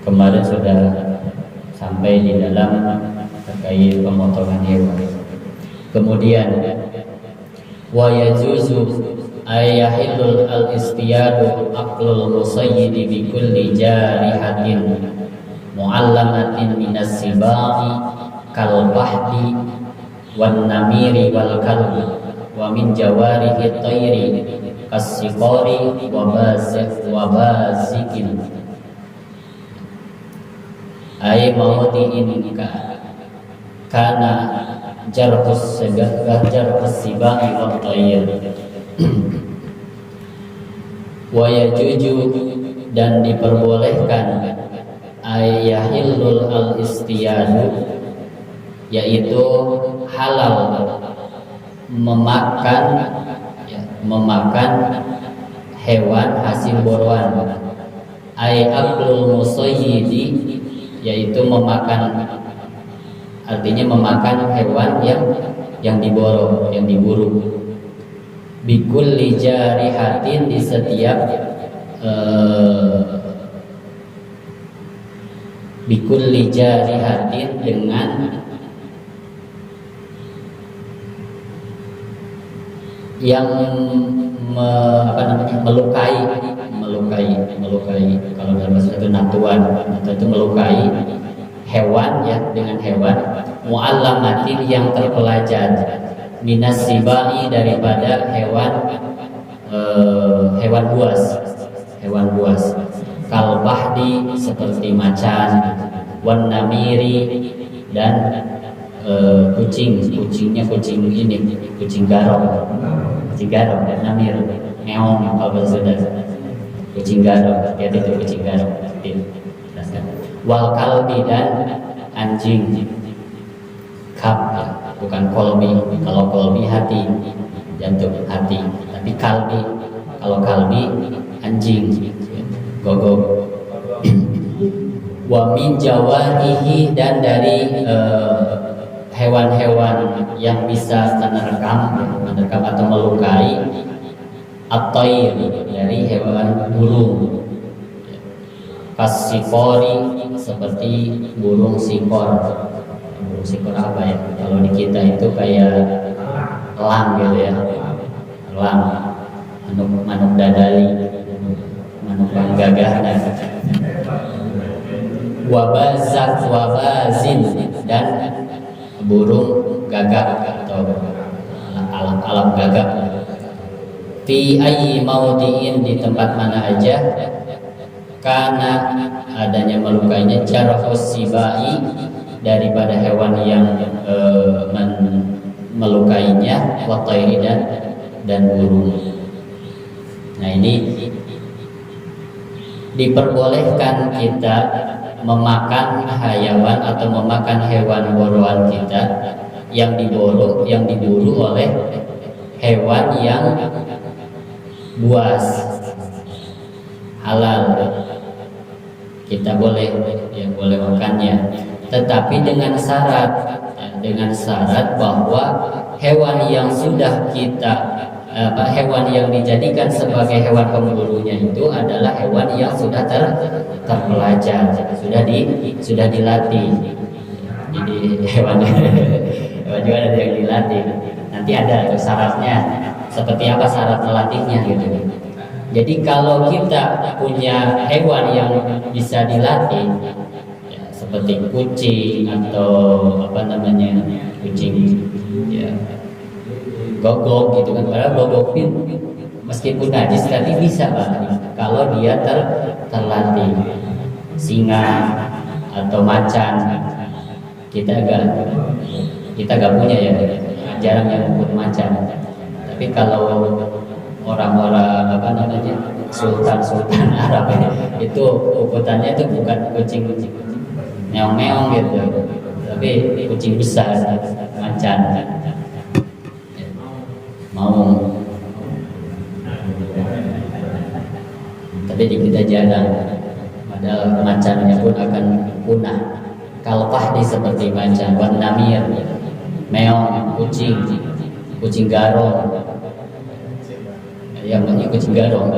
kemarin sudah sampai di dalam terkait pemotongan hewan. Kemudian wa yajuzu ayahillul al-istiyadu aqlul musayyidi bi kulli jarihatin mu'allamatin minas sibai kal bahdi wan namiri wal kalbi wa min jawarihi tayri kas-siqari wa bazikin ay mawdi'in kana jarhus sibai wa tayr wa yajuju dan diperbolehkan ayahillul al-istiyadu yaitu halal memakan hewan hasil buruan ay aklul musayyidi yaitu artinya memakan hewan yang diburu bikulli jarihatin di setiap bikulli jarihatin dengan yang melukai kalau dalam bahasa itu natuan atau itu melukai hewan ya, dengan hewan mu'allamatin yang terpelajar minas sibai daripada hewan buas kal bahdi seperti macan wan namiri dan kucingnya kucing garong dan namir meong kalau bahasa Sunda kucing garong itu kucing garong wal kalbi dan anjing kab ya, bukan kolbi. Kalau kolbi hati, jantung hati, tapi kalbi, kalau kalbi anjing gogok. Wa min jawarihi dan dari hewan-hewan yang bisa menerkam atau melukai at-tayr dari hewan burung kas-sikori seperti burung sikor apa ya, kalau di kita itu kayak elang gitu ya, elang, manuk dadali, manuk gagah, wabazin dan burung gagak atau alam gagak fi ayyi maudiin di tempat mana aja karena adanya melukainya jarhus sibai daripada hewan yang melukainya wa tayri dan burung. Nah ini diperbolehkan kita memakan hayawan atau memakan hewan buruan kita yang diburu oleh hewan yang buas, halal, kita boleh makannya, tetapi dengan syarat bahwa hewan yang sudah hewan yang dijadikan sebagai hewan pemburunya itu adalah hewan yang sudah terpelajar, sudah dilatih. Jadi hewan juga ada yang dilatih. Nanti ada syaratnya, seperti apa syarat melatihnya gitu. Jadi kalau kita punya hewan yang bisa dilatih, ya, seperti kucing atau kucing ya gogok gitu kan, padahal gogok meskipun najis tapi bisa kalau dia terlatih. Singa atau macan kita gak punya ya, jarang yang ikut macan. Tapi kalau orang-orang sultan Arab itu ukutannya itu bukan kucing meong-meong gitu, tapi kucing besar, macan mau. Tapi di kita jarang, padahal macannya pun akan punah. Kalpah seperti macan, wan namir, meong, kucing garong. Yang namanya kucing garong,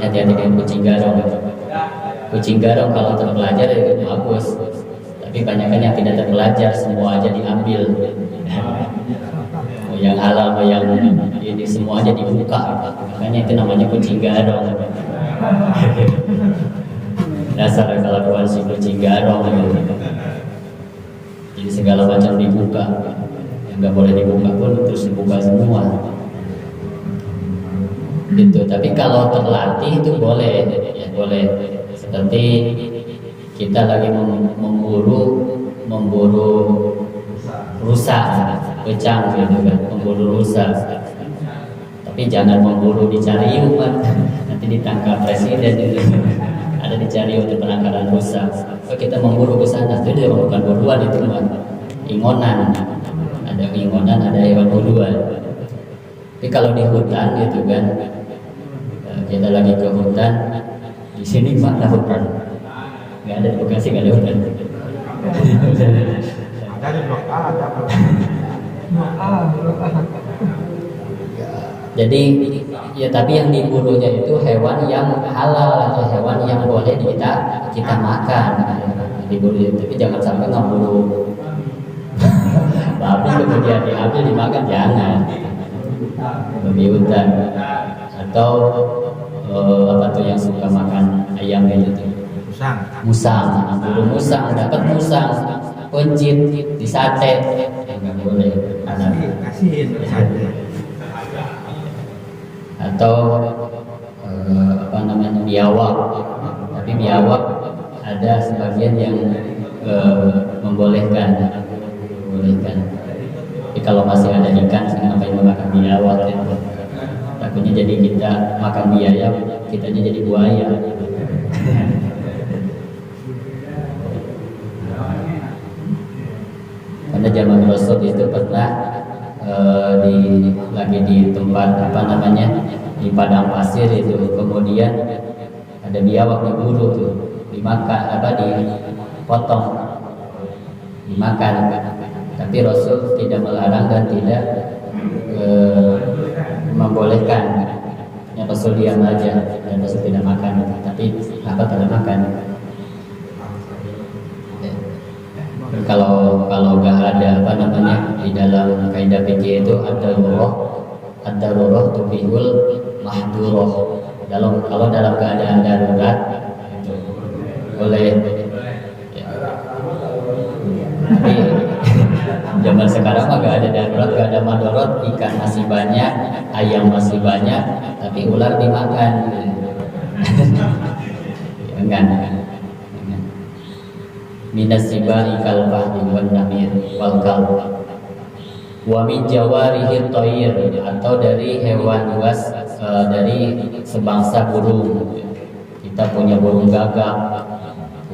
hati-hati dengan kucing garong. kucing garong kalau terpelajar itu bagus, tapi banyak kan yang tidak terpelajar, semua aja diambil. Mau yang halal, mau yang ini semua aja dibuka, makanya itu namanya kucing garong. Dasar kelakuan si kucing garong gitu. Jadi segala macam dibuka, yang nggak boleh dibuka pun terus dibuka semua gitu. Tapi kalau terlatih itu boleh, ya boleh. Seperti kita lagi memburu rusa, kecang gitu kan, memburu rusa. Tapi jangan memburu di Cariu kan, nanti ditangkap presiden gitu. Ada di Cariu untuk penangkaran rusa. Oh, kita memburu ke sana, itu dia bukan buruan, itu kan ingonan. Ada ingonan, ada hewan buruan. Tapi kalau di hutan gitu kan, kita lagi ke hutan, di sini mana hutan? Nggak ada, di Bekasi nggak ada hutan. Ada di Blok A, ada Blok A. Jadi ya, tapi yang diburunya itu hewan yang halal atau hewan yang boleh kita makan. Diburu, tapi jangan sampai ngeburu babi kemudian diambil dimakan, jangan. Babi hutan atau apa tuh yang suka makan ayam gitu tuh? Musang, buru musang, dapat musang, kuncit, disate, nggak boleh. Kasihin sate. Atau apa namanya, biawak. Tapi biawak ada sebagian yang membolehkan. Tapi kalau masih ada ikan, ngapain makan biawak ya? Takutnya jadi kita makan biaya, kitanya jadi buaya. Karena zaman Rasul itu pernah lagi di tempat apa namanya, di padang pasir itu, kemudian ada biawak diburu tuh, dimakan dipotong, dimakan. Tapi Rasul tidak melarang dan tidak membolehkan. Ya, Rasul diam aja dan Rasul tidak makan, tapi sahabat pada makan. Kalau nggak ada apa namanya, di dalam kaidah fikih itu ad-darurah tubihul mahdurah. Kalau dalam keadaan darurat itu boleh. Ya. Tapi zaman sekarang mah nggak ada darurat, nggak ada madorot, ikan masih banyak, ayam masih banyak, tapi ular dimakan. Enggak. Minas sibai kal fahdi wan namir wal kalb wa min jawarihi thayyir, atau dari hewan buas, dari sebangsa burung. Kita punya burung gagak,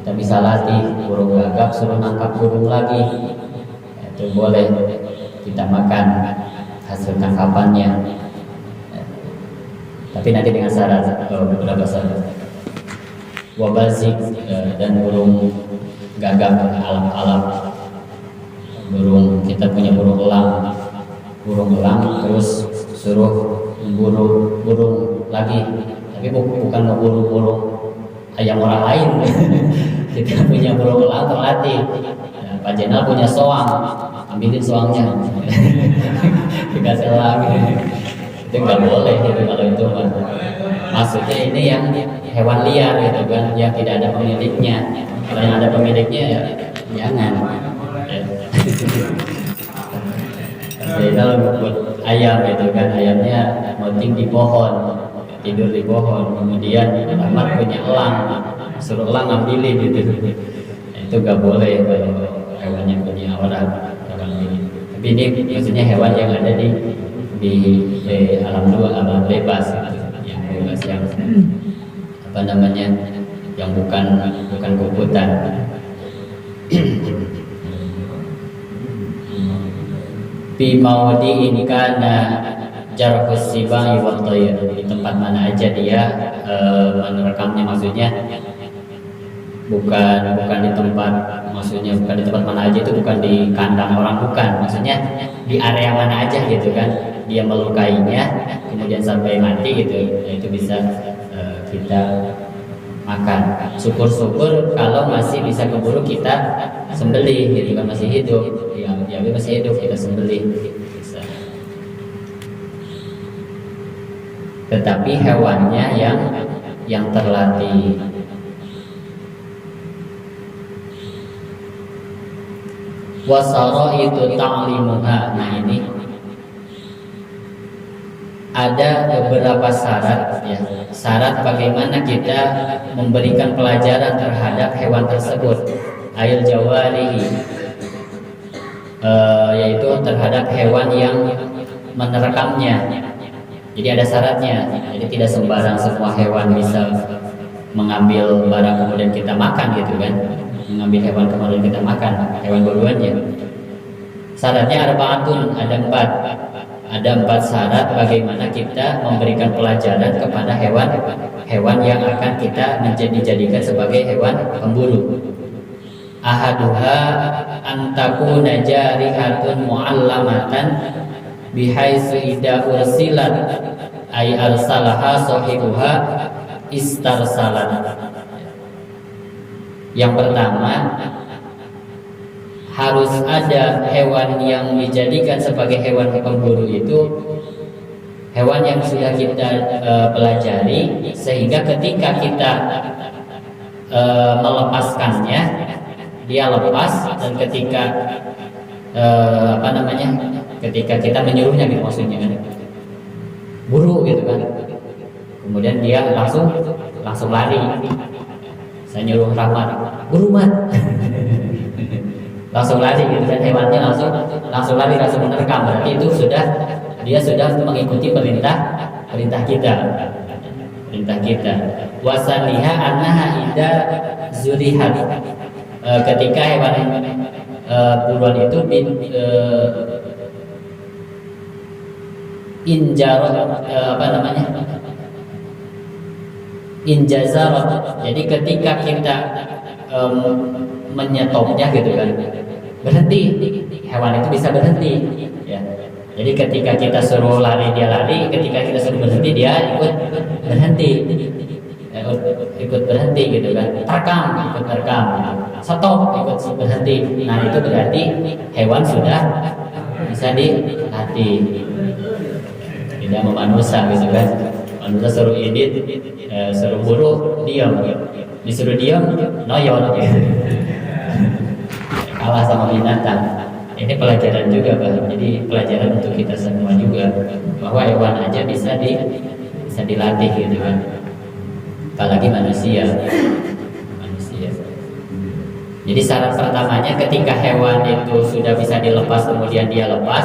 kita bisa latih burung gagak suruh nangkap burung lagi, itu boleh kita makan hasil tangkapannya. Tapi nanti dengan syarat, beberapa syarat. Wabazik, dan burung gagak alam-alam, burung, kita punya burung elang, terus suruh memburu burung lagi, tapi bukan memburu burung ayam orang lain. Kita punya burung elang terlatih. Nah, Pak Jenal punya soang, ambilin soangnya. Dikasih elang. Itu nggak boleh gitu kalau itu. Maksudnya ini yang hewan liar gitu kan, yang tidak ada pemiliknya. Kalau yang ada pemiliknya ya jangan. Kalau buat ayam gitu kan, ayamnya moting di pohon, tidur di pohon, kemudian Ahmad punya elang, suruh elang ngambilin gitu. Itu gak boleh kalau hewan yang punya orang ini. Tapi ini maksudnya hewan yang ada di alam luar, alam bebas gitu. Yang bebas, yang apa namanya, yang bukan kubutan. Fi maudi ini karena jarhus sibai wal thayyir, di tempat mana aja dia merekamnya, maksudnya bukan di tempat, maksudnya bukan di tempat mana aja, itu bukan di kandang orang, bukan, maksudnya di area mana aja gitu kan, dia melukainya kemudian sampai mati gitu, itu bisa kita makan. Syukur-syukur kalau masih bisa keburu kita sembelih, gitu kan, masih hidup, ya masih hidup kita sembelih. Bisa. Tetapi hewannya yang terlatih. Wasara itu ta'limuha. Nah ini ada beberapa syarat ya. Syarat bagaimana kita memberikan pelajaran terhadap hewan tersebut. Ail jawarihi, yaitu terhadap hewan yang menerekamnya. Jadi ada syaratnya. Jadi tidak sembarang semua hewan bisa mengambil barang kemudian kita makan gitu kan. Mengambil hewan kemudian kita makan, hewan buruannya. Syaratnya arba'atun, ada empat syarat bagaimana kita memberikan pelajaran kepada hewan yang akan kita jadikan sebagai hewan pemburu. Ahaduha antakuna jarihatun mu'allamatan bihaitsu idza ursilat ay arsalaha sahibuha istarsalat. Yang pertama, harus ada hewan yang dijadikan sebagai hewan pemburu itu hewan yang sudah kita pelajari, sehingga ketika kita melepaskannya dia lepas, dan ketika ketika kita menyuruhnya gitu, maksudnya kan buru gitu kan, kemudian dia langsung lari. Saya nyuruh Rahmat, buru Mat. Langsung lari gitu kan, hewannya langsung lari, langsung menerkam. Berarti itu dia sudah mengikuti perintah kita. Wasaniha annaha idza zurihat, ketika hewan buruan itu injazarat. Jadi ketika kita menyetopnya gitu kan, berhenti, hewan itu bisa berhenti ya. Jadi ketika kita suruh lari dia lari, ketika kita suruh berhenti dia ikut berhenti gitu kan. Ikut terekam, stop, ikut berhenti. Nah itu berarti hewan sudah bisa dilatih. Tidak memanusia gitu kan. Manusia suruh edit, suruh buru, diam, disuruh diam, noyon gitu. Kalah sama binatang. Ini pelajaran juga Pak. Jadi pelajaran untuk kita semua juga, bahwa hewan aja bisa dilatih gitu kan. Apalagi manusia. Jadi syarat pertamanya ketika hewan itu sudah bisa dilepas, kemudian dia lepas,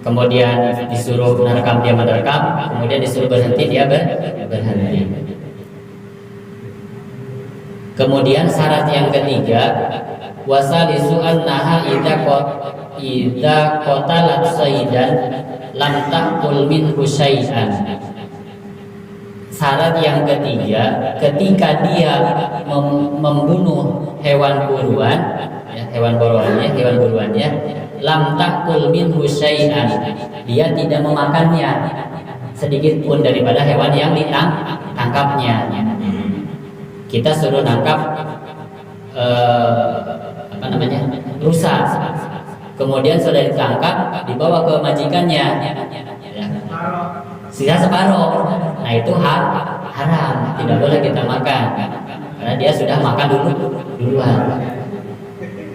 kemudian disuruh menerkam dia menerkam, kemudian disuruh berhenti dia berhenti. Kemudian syarat yang ketiga, wasalisu annaha idza qatalat sayyidan lam taqul minhu syai'an. Syarat yang ketiga, ketika dia membunuh hewan buruan, ya, hewan buruannya, lam taqul minhu syai'an, dia tidak memakannya sedikit pun daripada hewan yang ditangkapnya. Kita suruh nangkap rusa, kemudian sudah ditangkap, dibawa ke majikannya, ya, sisa separuh. Nah itu haram, tidak boleh kita makan karena dia sudah makan duluan.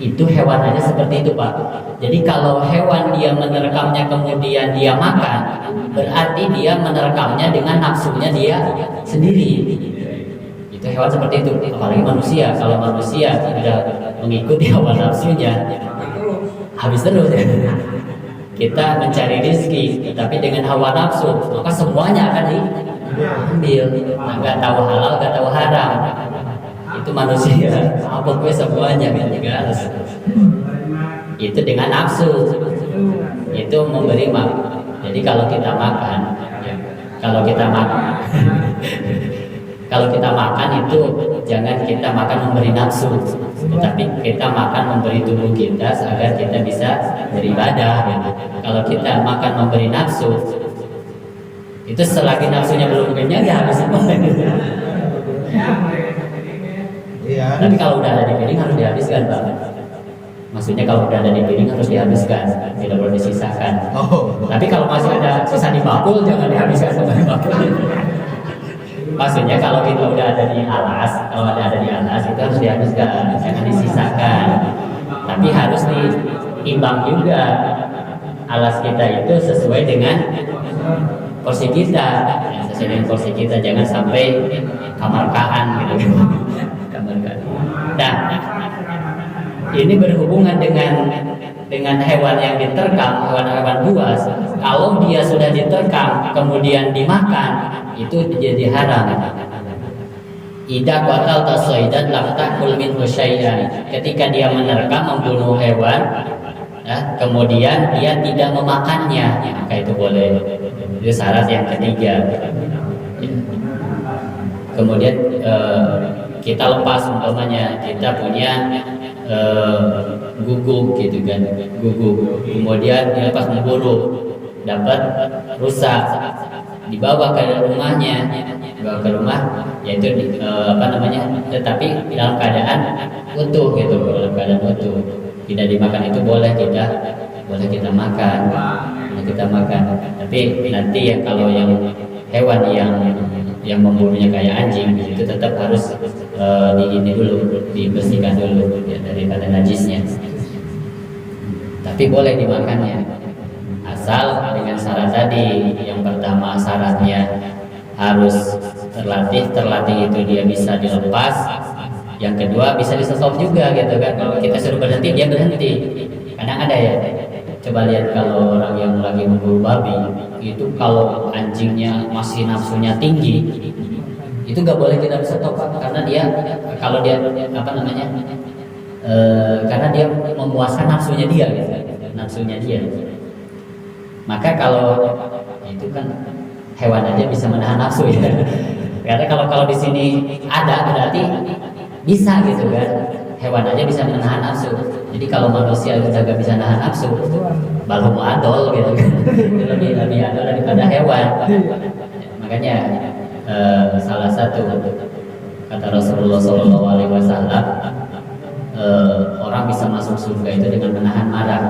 Itu hewan aja seperti itu Pak. Jadi kalau hewan dia menerkamnya kemudian dia makan, berarti dia menerkamnya dengan nafsunya dia sendiri. Itu hewan seperti itu. Apalagi manusia, kalau manusia tidak mengikuti hawa nafsunya, habis terus. Kita mencari rezeki, tapi dengan hawa nafsu, maka semuanya akan diambil. Nah, nggak tahu halal, nggak tahu haram. Itu manusia. Apa gue semuanya kan juga harus. Itu dengan nafsu. Itu memberi makan. Jadi kalau kita makan, kalau kita makan itu jangan kita makan memberi nafsu, tetapi kita makan memberi tubuh kita agar kita bisa beribadah gitu. Kalau kita makan memberi nafsu, itu selagi nafsunya belum kenyang ya habis semua gitu. Iya. Tapi kalau udah ada di piring harus dihabiskan, Pak. Maksudnya kalau udah ada di piring harus dihabiskan, tidak boleh disisakan. Oh. Tapi kalau masih ada sisa di bakul jangan dihabiskan sama di bakul. Maksudnya kalau kita udah ada di alas, kalau ada di alas itu harus dihabiskan, jangan disisakan. Tapi harus diimbang juga. Alas kita itu sesuai dengan porsi kita, sesuai dengan porsi kita, jangan sampai kamarkaan gitu. Kamarkaan. Nah, ini berhubungan dengan hewan yang diterkam, hewan-hewan buas. Kalau dia sudah diterkam kemudian dimakan, itu jadi haram. Idza qatalta shaydan lam ta'kul minhu syai'an. Ketika dia menerkam, membunuh hewan, ya, kemudian dia tidak memakannya, maka itu boleh. Itu syarat yang ketiga. Kemudian kita lepas, umpamanya kita punya guguk gitu kan, guguk, kemudian dia lepas memburu, dapat rusak, dibawa ke rumahnya, dibawa ke rumah, yaitu tetapi dalam keadaan utuh gitu, dalam keadaan utuh, tidak dimakan, itu boleh kita makan, tapi nanti ya kalau yang hewan yang membunuhnya kayak anjing itu tetap harus dibersihkan dulu ya, daripada najisnya. Tapi boleh dimakannya, asal dengan syarat tadi. Yang pertama syaratnya harus terlatih itu dia bisa dilepas. Yang kedua bisa di-stop juga gitu kan. Kalau kita suruh berhenti dia berhenti. Kadang ada ya, coba lihat kalau orang yang lagi memburu babi itu, kalau anjingnya masih nafsunya tinggi, itu nggak boleh kita stop, karena dia kalau dia karena dia memuaskan nafsunya dia gitu, nafsunya dia. Maka kalau itu kan hewan aja bisa menahan nafsu ya. Karena kalau di sini ada berarti bisa gitu kan, hewan aja bisa menahan nafsu. Jadi kalau manusia juga nggak bisa nahan nafsu, baru mau adol gitu kan, lebih adol daripada hewan. Makanya salah satu kata Rasulullah SAW, orang bisa masuk surga itu dengan menahan marah.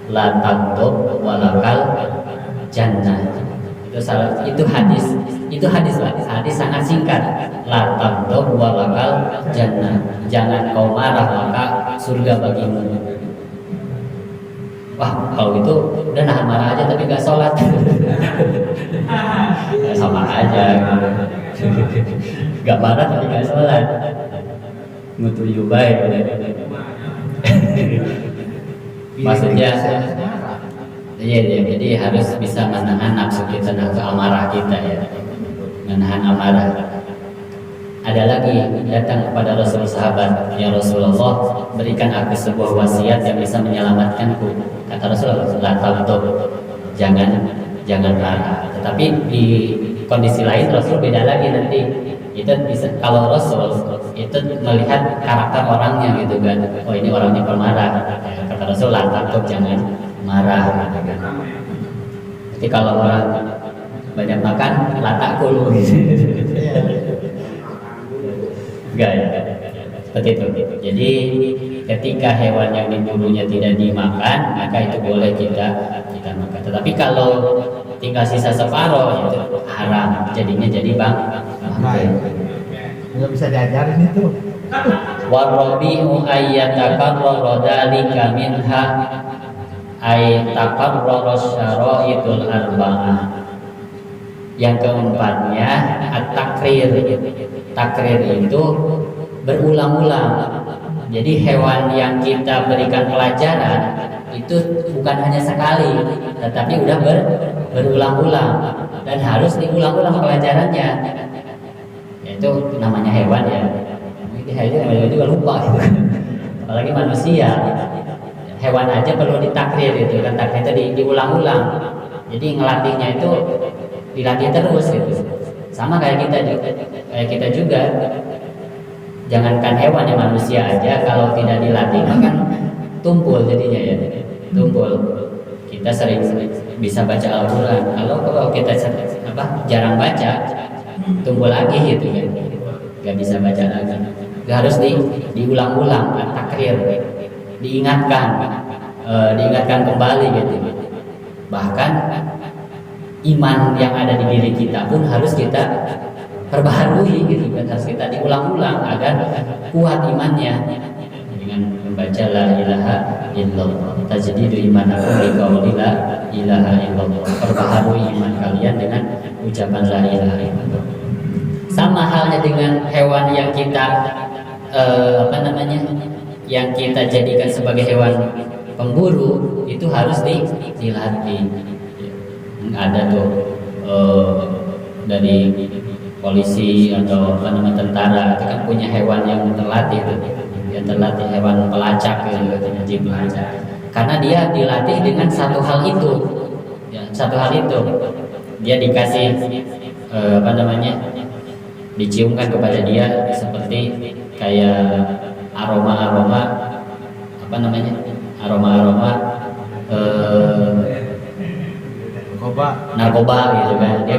La taghdab walakal jannah. Itu hadis sangat singkat. La taghdab walakal jannah. Jangan kau marah maka surga bagimu. Wah, kalau itu udah nahan marah aja tapi gak sholat. Sama aja. Gak marah tapi gak sholat. Mutu yubai. Maksudnya iya, jadi harus bisa menahan nafsu kita, nafsu amarah kita ya, menahan amarah. Ada lagi datang kepada Rasul sahabat, ya Rasulullah, berikan aku sebuah wasiat yang bisa menyelamatkanku. Kata Rasulullah, la taghdab, jangan marah. Tetapi di kondisi lain Rasul beda lagi nanti. Itu bisa, kalau Rasul itu melihat karakter orangnya gitu kan. Oh ini orangnya pemarah. Kata Rasul, la taghdab, jangan marah. Jadi kalau orang banyak makan, la ta'kul gitu. Enggak ya, seperti itu. Jadi ketika hewan yang dibunuhnya tidak dimakan, maka itu boleh kita makan. Tetapi kalau tinggal sisa separuh itu haram, jadinya jadi bangkai. Nggak bisa diajarin itu. Warabi'u ayyatakarrara dzalika minha ay taqarrara syara'itul arba'ah. Yang keempatnya at-takrir. Takrir itu berulang-ulang. Jadi hewan yang kita berikan pelajaran itu bukan hanya sekali, tetapi udah berulang-ulang dan harus diulang-ulang pelajarannya. Itu namanya hewan ya. Hewan juga lupa gitu. Apalagi manusia. Hewan aja perlu ditakrir itu kan, takrir itu diulang-ulang. Jadi ngelatihnya itu dilatih terus gitu. Sama kayak kita juga. Jangankan hewan ya, manusia aja kalau tidak dilatih kan tumpul jadinya ya. Tumpul. Kita sering bisa baca Al-Qur'an. Kalau kita jarang baca, tumpul lagi gitu kan. Gak bisa baca lagi. harus diulang-ulang, takrir, diingatkan kembali gitu. Bahkan iman yang ada di diri kita pun harus kita perbaharui gitu kan, harus kita diulang-ulang agar kuat imannya dengan membaca la ilaha illallah. Tajdidu imanakum biqauli la ilaha illallah. Perbaharui iman kalian dengan ucapan la ilaha illallah. Sama halnya dengan hewan yang kita yang kita jadikan sebagai hewan pemburu, itu harus dilatih. Ada tuh dari polisi atau tentara itu kan punya hewan yang terlatih tuh, yang terlatih, hewan pelacak gitu, anjing pelacak. Karena dia dilatih dengan satu hal itu, ya, satu hal itu dia dikasih diciumkan kepada dia seperti kayak aroma narkoba gitu kan. Dia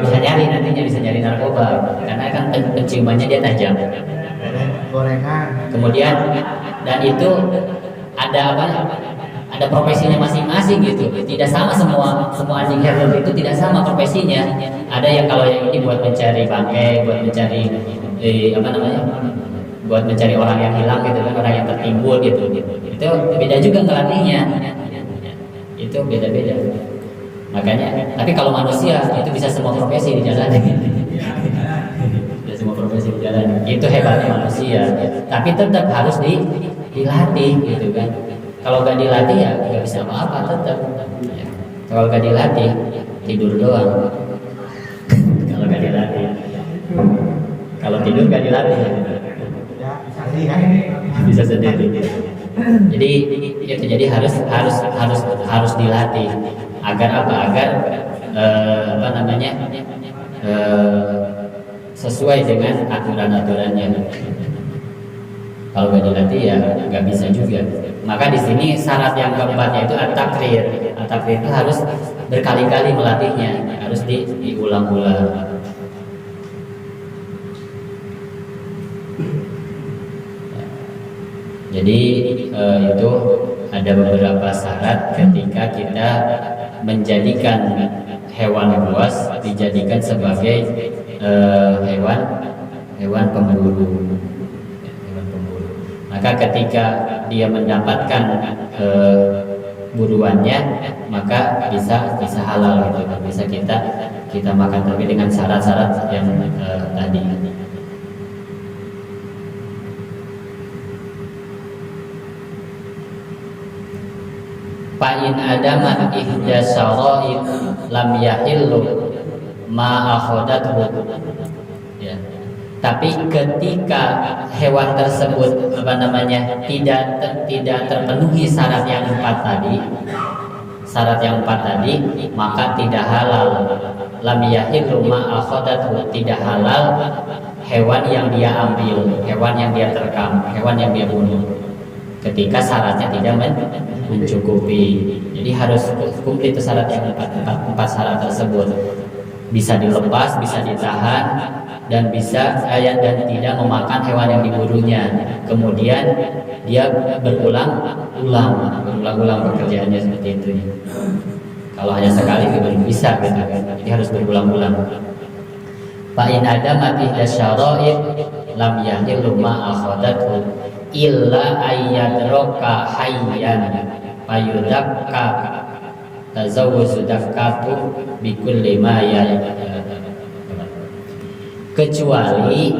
bisa nyari narkoba karena kan penciumannya dia tajam. Gorengan. Kemudian dan itu ada profesinya masing-masing gitu. Tidak sama semua anjing handler itu tidak sama profesinya. Ada yang kalau yang ini buat mencari bangkai, buat mencari buat mencari orang yang hilang gitu kan, orang yang tertimbun gitu. Itu beda juga ngelatihnya. Itu beda-beda. Makanya, tapi kalau manusia itu bisa semua profesi dijalani. Bisa semua profesi dijalani. Itu hebatnya manusia. Tapi tetap harus dilatih gitu kan. Kalau gak dilatih ya gak bisa apa-apa tetap. Kalau gak dilatih tidur doang. Kalau gak dilatih. Kalau tidur gak dilatih bisa sendiri. Jadi harus dilatih agar sesuai dengan aturan-aturannya. Kalau nggak dilatih ya nggak bisa juga. Maka di sini syarat yang keempatnya itu at-takrir. At-takrir itu harus berkali-kali melatihnya, harus diulang-ulang. Jadi itu ada beberapa syarat ketika kita menjadikan hewan buas dijadikan sebagai hewan pemburu. Maka ketika dia mendapatkan buruannya, maka bisa halal gitu, bisa kita makan, tapi dengan syarat-syarat yang tadi. Fa'in adamat ihda syara'id lam yahillu ma akhadathu. Ya. Tapi ketika hewan tersebut tidak terpenuhi syarat yang empat tadi, maka tidak halal. Lam yahillu ma akhadathu, tidak halal hewan yang dia ambil, hewan yang dia terkam, hewan yang dia bunuh. Ketika syaratnya tidak mencukupi, jadi harus komplit syarat yang empat syarat tersebut. Bisa dilepas, bisa ditahan, dan dan tidak memakan hewan yang diburunya. Kemudian dia berulang-ulang pekerjaannya seperti itu. Kalau hanya sekali belum bisa gitu kan. Jadi harus berulang-ulang. Fa in adamat ihda syara'id lam yahillu ma akhadathu illa ayyadraka hayyan fayudakka tazawwuzu dakatu bikulli ma kecuali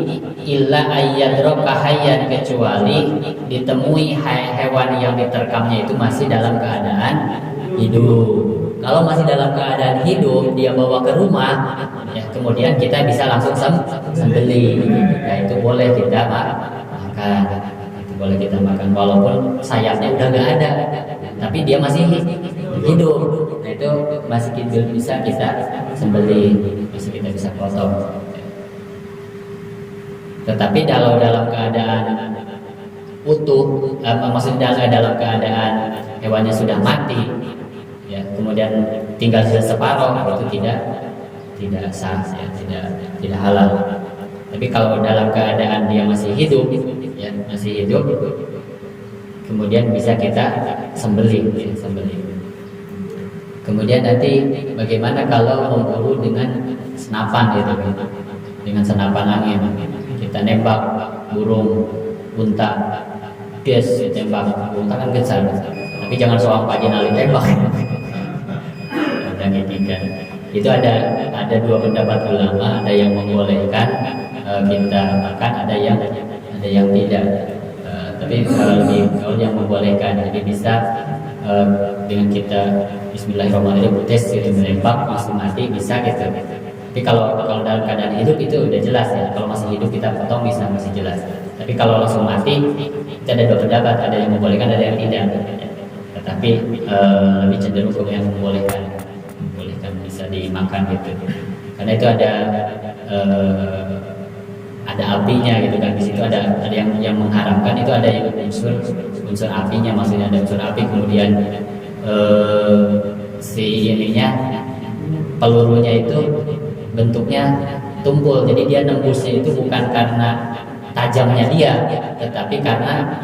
illa ayyadraka hayyan, kecuali ditemui hewan yang diterkamnya itu masih dalam keadaan hidup. Kalau masih dalam keadaan hidup, dia bawa ke rumah, ya, kemudian kita bisa langsung sembelih. Ya, itu boleh kita makan. Boleh kita makan walaupun sayapnya udah nggak ada, tapi dia masih hidup. Nah, itu masih bisa kita sembelih, kita bisa potong. Tetapi kalau dalam keadaan utuh, maksudnya dalam keadaan hewannya sudah mati, ya, kemudian tinggal sisa separuh, itu tidak sah, ya, tidak halal. Tapi kalau dalam keadaan dia masih hidup, ya masih hidup, kemudian bisa kita sembelih, ya, sembelih. Kemudian nanti bagaimana kalau memburu dengan senapan gitu, dengan senapan angin, kita nembak burung unta, tembak unta kan besar, tapi jangan soal Pak Jenali tembak. Ada ikan. Itu ada dua pendapat ulama, ada yang membolehkan kita makan, ada yang tidak. Tapi kalau yang membolehkan, jadi bisa dengan kita Bismillahirrahmanirrahim tes gitu, menembak langsung mati bisa gitu. Tapi kalau dalam keadaan hidup itu udah jelas ya. Kalau masih hidup kita potong bisa, masih jelas. Tapi kalau langsung mati itu ada dua pendapat, ada yang membolehkan, ada yang tidak. Tetapi lebih cenderung ke yang membolehkan bisa dimakan gitu. Karena itu ada apinya gitu kan, di situ ada yang mengharamkan, itu ada yang unsur apinya, maksudnya ada unsur api, kemudian si ininya pelurunya itu bentuknya tumpul, jadi dia nembusnya itu bukan karena tajamnya dia, tetapi karena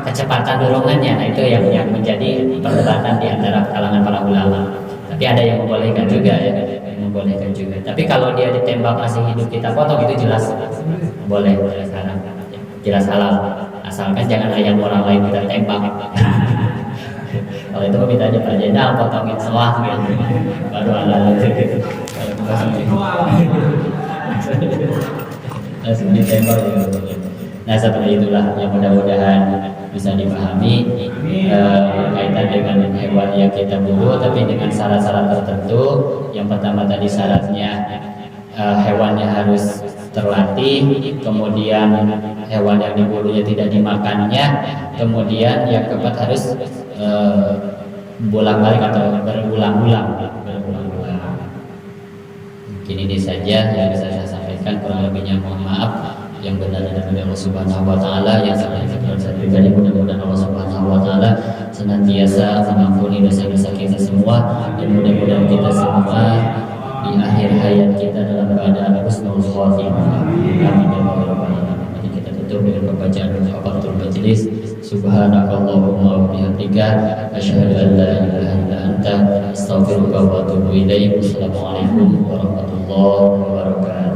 kecepatan dorongannya. Nah itu yang menjadi perdebatan di antara kalangan para ulama. Tapi ada yang membolehkan juga ya, membolehkan juga. Tapi kalau dia ditembak masih hidup kita potong, itu jelas boleh, jelas halal, asalkan jangan ayam orang lain kita tembak. Kalau itu minta aja Pak Jenderal potongin selah gitu, baru halal. Langsung ditembak gitu. Nah seperti itulah yang mudah-mudahan bisa dipahami kaitan dengan hewan yang kita buru, tapi dengan syarat-syarat tertentu. Yang pertama tadi syaratnya hewannya harus terlatih, kemudian hewan yang diburunya tidak dimakannya, kemudian yang keempat harus bolak-balik atau berulang-ulang. Mungkin ini saja yang bisa saya sampaikan, kurang lebihnya mohon maaf. Yang benar dari Allah Subhanahu wa taala, yang salah saya pribadi, mudah-mudahan Allah Subhanahu wa taala senantiasa mengampuni dosa-dosa kita semua, dan mudah-mudahan kita semua di akhir hayat kita dalam keadaan husnul khotimah. Amin ya rabbal alamin. Kita tutup dengan pembacaan kafaratul majelis. Subhanakallahumma wa bihamdika asyhadu an la ilaha illa anta astaghfiruka wa atubu ilaik. Wassalamualaikum warahmatullahi wabarakatuh.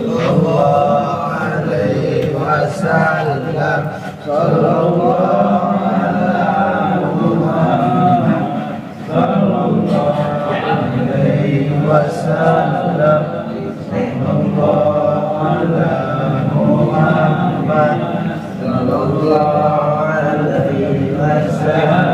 Sallallahu alaihi wasallam. Sallallahu alaihi wasallam. Sallallahu ala Muhammad. Sallallahu alaihi wasallam.